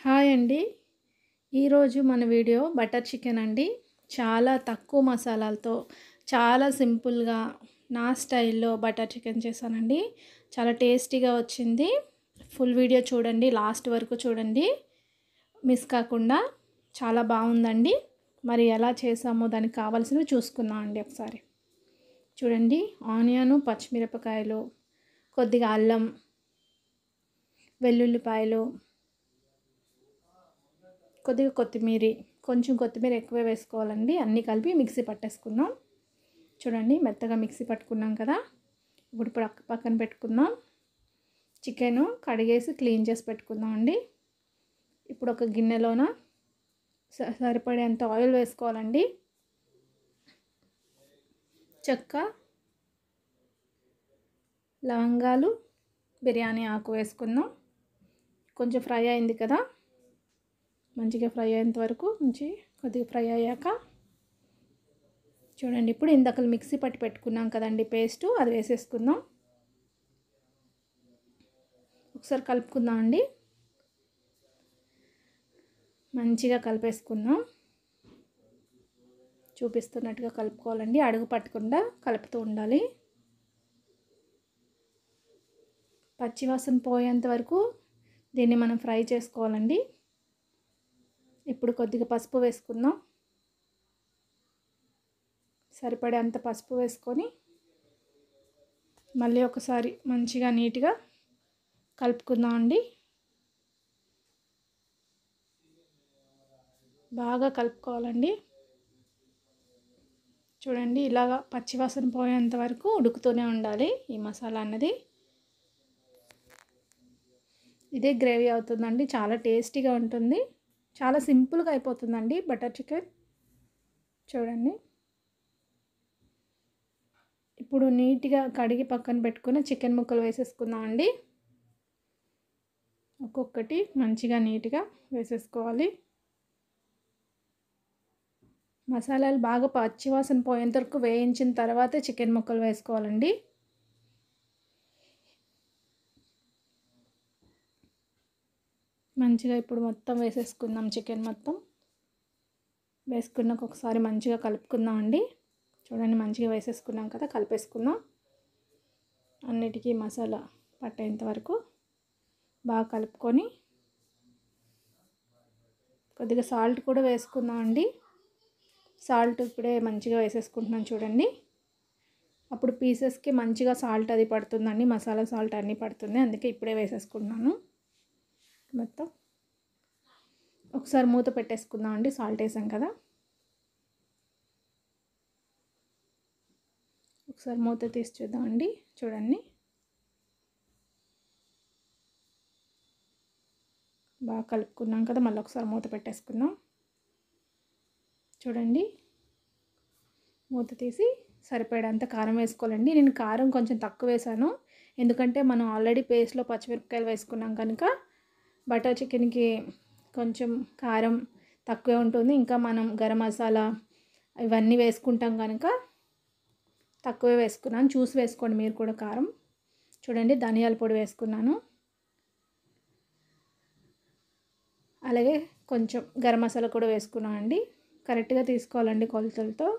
Hi అండి. ఈరోజు మన వీడియో బటర్ చికెన్ అండి. చాలా తక్కువ మసాలాలతో చాలా సింపుల్గా నా స్టైల్లో బటర్ చికెన్ చేశానండి. చాలా టేస్టీగా వచ్చింది. ఫుల్ వీడియో చూడండి, లాస్ట్ వరకు చూడండి, మిస్ కాకుండా. చాలా బాగుందండి. మరి ఎలా చేసామో దానికి కావాల్సినవి చూసుకుందాం అండి ఒకసారి. చూడండి, ఆనియను, పచ్చిమిరపకాయలు, కొద్దిగా అల్లం, వెల్లుల్లిపాయలు, కొద్దిగా కొత్తిమీర, కొంచెం కొత్తిమీర ఎక్కువే వేసుకోవాలండి. అన్నీ కలిపి మిక్సీ పట్టేసుకుందాం. చూడండి, మెత్తగా మిక్సీ పట్టుకున్నాం కదా. ఇప్పుడు పక్కన పెట్టుకుందాం. చికెను కడిగేసి క్లీన్ చేసి పెట్టుకుందాం అండి. ఇప్పుడు ఒక గిన్నెలోన సరిపడేంత ఆయిల్ వేసుకోవాలండి. చెక్క, లవంగాలు, బిర్యానీ ఆకు వేసుకుందాం. కొంచెం ఫ్రై అయింది కదా, మంచిగా ఫ్రై అయ్యేంత వరకు ఉంచి కొద్దిగా ఫ్రై అయ్యాక చూడండి, ఇప్పుడు ఇందాక మిక్సీ పట్టి పెట్టుకున్నాం కదండి పేస్టు, అది వేసేసుకుందాం. ఒకసారి కలుపుకుందాం అండి. మంచిగా కలిపేసుకుందాం. చూపిస్తున్నట్టుగా కలుపుకోవాలండి, అడుగు పట్టకుండా కలుపుతూ ఉండాలి. పచ్చివాసన పోయేంత వరకు దీన్ని మనం ఫ్రై చేసుకోవాలండి. ఇప్పుడు కొద్దిగా పసుపు వేసుకుందాం. సరిపడేంత పసుపు వేసుకొని మళ్ళీ ఒకసారి మంచిగా నీట్గా కలుపుకుందాం అండి. బాగా కలుపుకోవాలండి. చూడండి, ఇలాగా పచ్చివాసన పోయేంత వరకు ఉడుకుతూనే ఉండాలి ఈ మసాలా అన్నది. ఇదే గ్రేవీ అవుతుందండి. చాలా టేస్టీగా ఉంటుంది. చాలా సింపుల్గా అయిపోతుందండి బటర్ చికెన్. చూడండి, ఇప్పుడు నీట్గా కడిగి పక్కన పెట్టుకుని చికెన్ ముక్కలు వేసేసుకుందాం అండి. ఒక్కొక్కటి మంచిగా నీట్గా వేసేసుకోవాలి. మసాలాలు బాగా పచ్చివాసన పోయేంత వరకు వేయించిన తర్వాతే చికెన్ ముక్కలు వేసుకోవాలండి. మంచిగా ఇప్పుడు మొత్తం వేసేసుకుందాం. చికెన్ మొత్తం వేసుకున్నాక ఒకసారి మంచిగా కలుపుకుందాం అండి. చూడండి, మంచిగా వేసేసుకున్నాం కదా, కలిపేసుకుందాం. అన్నిటికీ మసాలా పట్టేంత వరకు బాగా కలుపుకొని కొద్దిగా సాల్ట్ కూడా వేసుకుందాం అండి. సాల్ట్ ఇప్పుడే మంచిగా వేసేసుకుంటున్నాను చూడండి. అప్పుడు పీసెస్కి మంచిగా సాల్ట్ అది పడుతుందండి, మసాలా సాల్ట్ అన్నీ పడుతుంది, అందుకే ఇప్పుడే వేసేసుకుంటున్నాను. మొత్తం ఒకసారి మూత పెట్టేసుకుందాం అండి. సాల్ట్ వేసాం కదా, ఒకసారి మూత తీసి చూద్దామండి. చూడండి, బాగా కలుపుకున్నాం కదా, మళ్ళీ ఒకసారి మూత పెట్టేసుకుందాం. చూడండి, మూత తీసి సరిపడేంత కారం వేసుకోవాలండి. నేను కారం కొంచెం తక్కువ వేసాను, ఎందుకంటే మనం ఆల్రెడీ పేస్ట్లో పచ్చిమిరపకాయలు వేసుకున్నాం కనుక బటర్ చికెన్కి కొంచెం కారం తక్కువే ఉంటుంది. ఇంకా మనం గరం మసాలా ఇవన్నీ వేసుకుంటాం కనుక తక్కువే వేసుకున్నాను. చూసి వేసుకోండి మీరు కూడా కారం. చూడండి, ధనియాల పొడి వేసుకున్నాను, అలాగే కొంచెం గరం మసాలా కూడా వేసుకున్నాను అండి. కరెక్ట్గా తీసుకోవాలండి కొలతలతో.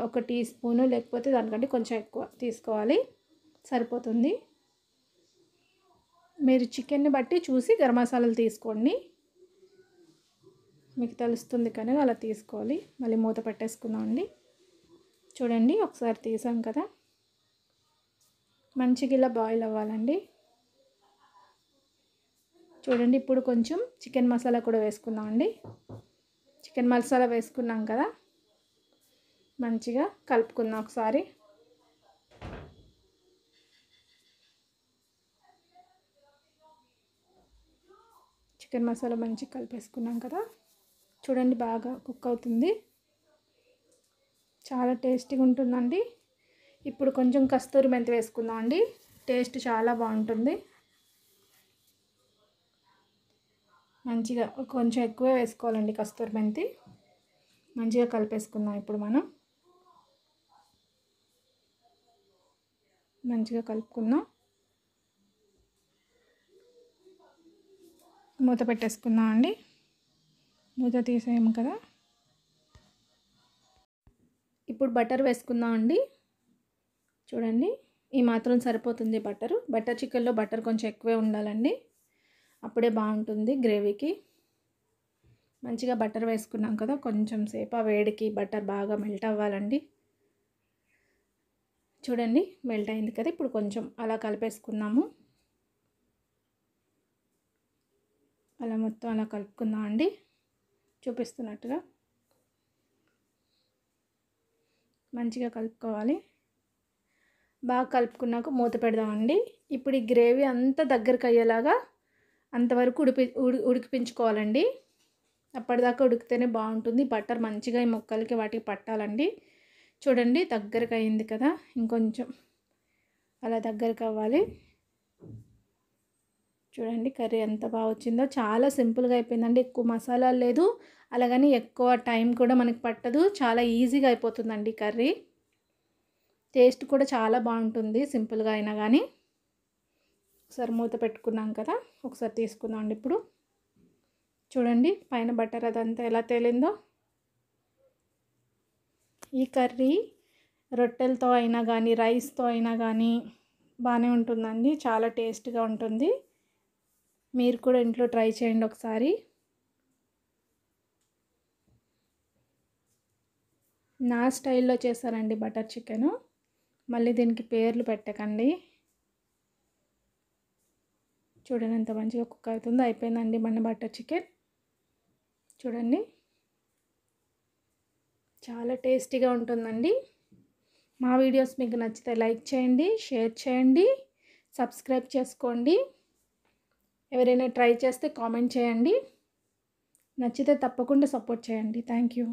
ఒక టీ స్పూను, లేకపోతే దానికంటే కొంచెం ఎక్కువ తీసుకోవాలి, సరిపోతుంది. మీరు చికెన్ని బట్టి చూసి గరం మసాలాలు తీసుకోండి, మీకు తెలుస్తుంది కనుక అలా తీసుకోవాలి. మళ్ళీ మూత పెట్టేసుకుందాం అండి. చూడండి, ఒకసారి తీసాం కదా, మంచిగా ఇలా బాయిల్ అవ్వాలండి. చూడండి, ఇప్పుడు కొంచెం చికెన్ మసాలా కూడా వేసుకుందాం అండి. చికెన్ మసాలా వేసుకున్నాం కదా, మంచిగా కలుపుకుందాం ఒకసారి. చికెన్ మసాలా మంచిగా కలిపేసుకున్నాం కదా. చూడండి, బాగా కుక్ అవుతుంది, చాలా టేస్టీగా ఉంటుందండి. ఇప్పుడు కొంచెం కస్తూరి మెంతి వేసుకుందాం అండి, టేస్ట్ చాలా బాగుంటుంది. మంచిగా కొంచెం ఎక్కువే వేసుకోవాలండి కస్తూరి మెంతి. మంచిగా కలిపేసుకుందాం. ఇప్పుడు మనం మంచిగా కలుపుకుందాం. మూత పెట్టేసుకుందాం అండి. మూత తీసేయము కదా. ఇప్పుడు బటర్ వేసుకుందాం అండి. చూడండి, ఈ మాత్రం సరిపోతుంది బటరు. బటర్ చికెన్లో బటర్ కొంచెం ఎక్కువే ఉండాలండి, అప్పుడే బాగుంటుంది గ్రేవీకి. మంచిగా బటర్ వేసుకున్నాం కదా, కొంచెం సేపు ఆ వేడికి బటర్ బాగా మెల్ట్ అవ్వాలండి. చూడండి, మెల్ట్ అయింది కదా. ఇప్పుడు కొంచెం అలా కలిపేసుకుందాము. అలా మొత్తం అలా కలుపుకుందాం అండి, చూపిస్తున్నట్టుగా మంచిగా కలుపుకోవాలి. బాగా కలుపుకున్నాక మూత పెడదామండి. ఇప్పుడు ఈ గ్రేవీ అంతా దగ్గరికి అయ్యేలాగా అంతవరకు ఉడికిపించుకోవాలండి. అప్పటిదాకా ఉడికితేనే బాగుంటుంది. బటర్ మంచిగా ఈ ముక్కలకి వాటికి పట్టాలండి. చూడండి, దగ్గరికి అయింది కదా, ఇంకొంచెం అలా దగ్గరికి అవ్వాలి. చూడండి కర్రీ ఎంత బాగా వచ్చిందో. చాలా సింపుల్గా అయిపోయిందండి, ఎక్కువ మసాలా లేదు, అలాగని ఎక్కువ టైం కూడా మనకి పట్టదు. చాలా ఈజీగా అయిపోతుందండి కర్రీ. టేస్ట్ కూడా చాలా బాగుంటుంది సింపుల్గా అయినా కానీ. ఒకసారి మూత పెట్టుకున్నాం కదా, ఒకసారి తీసుకుందాం అండి. ఇప్పుడు చూడండి పైన బటర్ అదంతా ఎలా తేలిందో. ఈ కర్రీ రొట్టెలతో అయినా కానీ రైస్తో అయినా కానీ బాగానే ఉంటుందండి, చాలా టేస్ట్గా ఉంటుంది. మీరు కూడా ఇంట్లో ట్రై చేయండి ఒకసారి. నా స్టైల్లో చేశానండి బటర్ చికెను, మళ్ళీ దీనికి పేర్లు పెట్టకండి. చూడండి ఎంత మంచిగా కుక్ అవుతుందో. అయిపోయిందండి మన బటర్ చికెన్. చూడండి, చాలా టేస్టీగా ఉంటుందండి. మా వీడియోస్ మీకు నచ్చితే లైక్ చేయండి, షేర్ చేయండి, సబ్స్క్రైబ్ చేసుకోండి. ఎవరైనా ట్రై చేస్తే కామెంట్ చేయండి. నచ్చితే తప్పకుండా సపోర్ట్ చేయండి. Thank you.